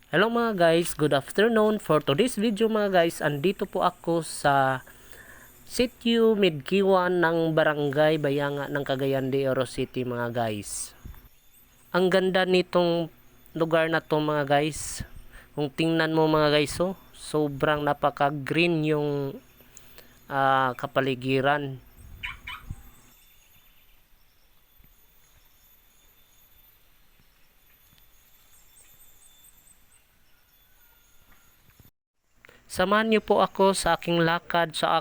Hello mga guys, good afternoon. For today's video mga guys, andito po ako sa Sitio Midkiwan ng Barangay Bayanga ng Cagayan de Oro City mga guys. Ang ganda nitong lugar na to mga guys. Kung tingnan mo mga guys, sobrang napaka-green yung kapaligiran. Samahan niyo po ako sa aking lakad sa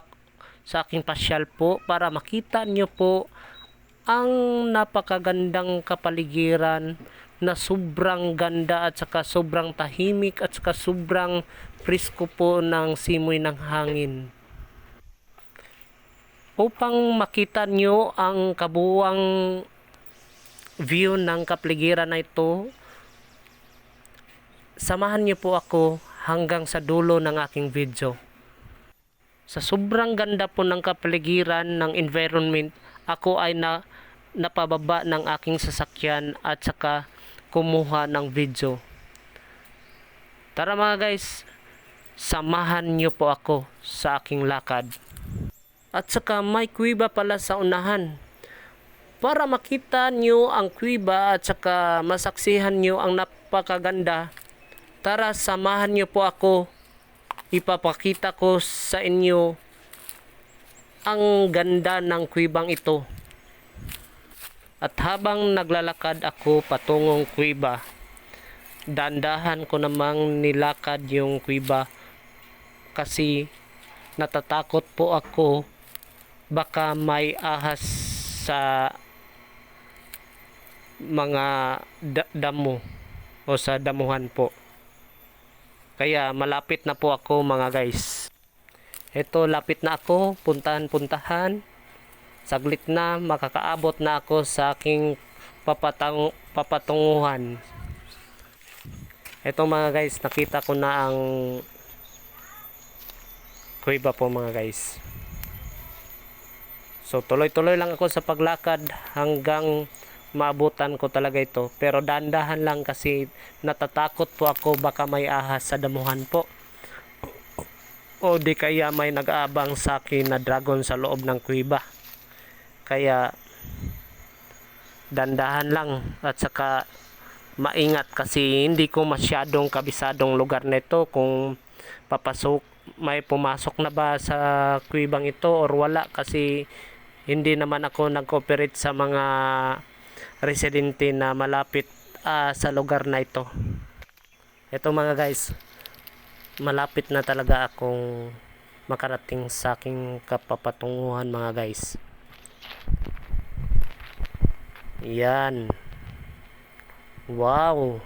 aking pasyal po para makita niyo po ang napakagandang kapaligiran na sobrang ganda at saka sobrang tahimik at saka sobrang presko po ng simoy ng hangin. Upang makita nyo ang kabuuang view ng kapaligiran na ito, samahan nyo po ako hanggang sa dulo ng aking video. Sa sobrang ganda po ng kapaligiran ng environment, ako ay napababa ng aking sasakyan at saka kumuha ng video. Tara mga guys, samahan nyo po ako sa aking lakad. At saka may kuweba pala sa unahan. Para makita nyo ang kuweba at saka masaksihan nyo ang napakaganda, tara samahan nyo po ako. Ipapakita ko sa inyo ang ganda ng kuwebang ito. At habang naglalakad ako patungong kuweba, dandahan ko namang nilakad yung kuweba kasi natatakot po ako baka may ahas sa mga damo o sa damuhan po. Kaya malapit na po ako mga guys. Ito, lapit na ako, puntahan. Saglit na, makakaabot na ako sa aking papatunguhan. Ito mga guys, nakita ko na ang kuweba po mga guys. So tuloy-tuloy lang ako sa paglakad hanggang maabutan ko talaga ito. Pero dahan-dahan lang kasi natatakot po ako baka may ahas sa damuhan po. O di kaya may nag-aabang sa akin na dragon sa loob ng kuweba. Kaya dandahan lang at saka maingat kasi hindi ko masyadong kabisadong lugar nito kung may pumasok na ba sa kuwebang ito or wala kasi hindi naman ako nag-cooperate sa mga residente na malapit sa lugar na ito. Ito mga guys, malapit na talaga akong makarating sa aking kapapatunguhan mga guys. Yan. Wow.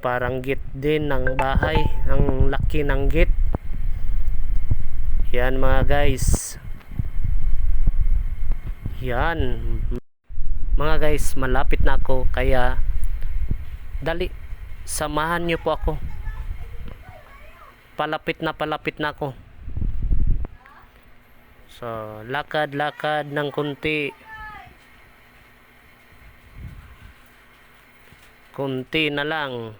Parang gate din ng bahay. Ang laki ng gate. Yan mga guys. Yan. Mga guys, malapit na ako. Kaya dali, samahan nyo po ako. Palapit na ako. So, lakad-lakad ng kunti. Kunti na lang.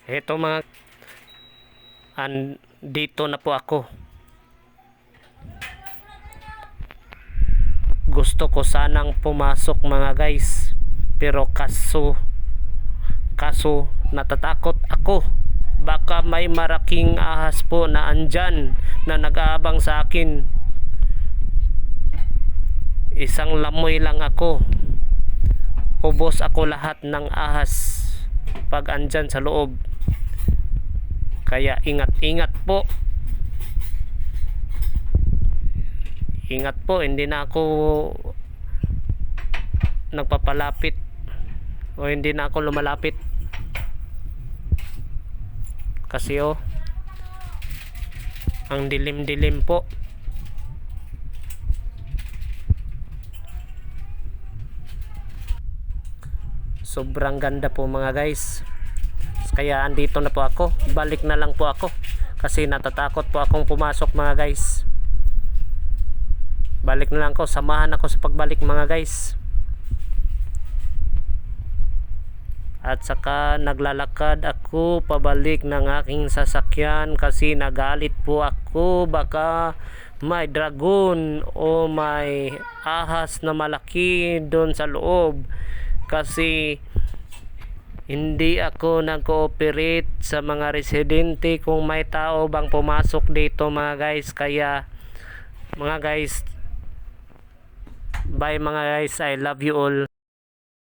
Ito mga dito na po ako. Gusto ko sanang pumasok mga guys, pero kaso natatakot ako baka may maraking ahas po na andyan na nag-aabang sa akin. Isang lamoy lang ako, ubos ako lahat ng ahas pag andyan sa loob. Kaya ingat po. Ingat po, hindi na ako nagpapalapit o hindi na ako lumalapit. Kasi ang dilim-dilim po. Sobrang ganda po mga guys. Kaya andito na po ako. Balik na lang po ako kasi natatakot po akong pumasok mga guys. Balik na lang ako. Samahan ako sa pagbalik mga guys. at saka naglalakad ako pabalik ng aking sasakyan kasi nagalit po ako, baka may dragon o may ahas na malaki doon sa loob kasi hindi ako nag-cooperate sa mga residente kung may tao bang pumasok dito mga guys. Kaya mga guys, bye mga guys, I love you all.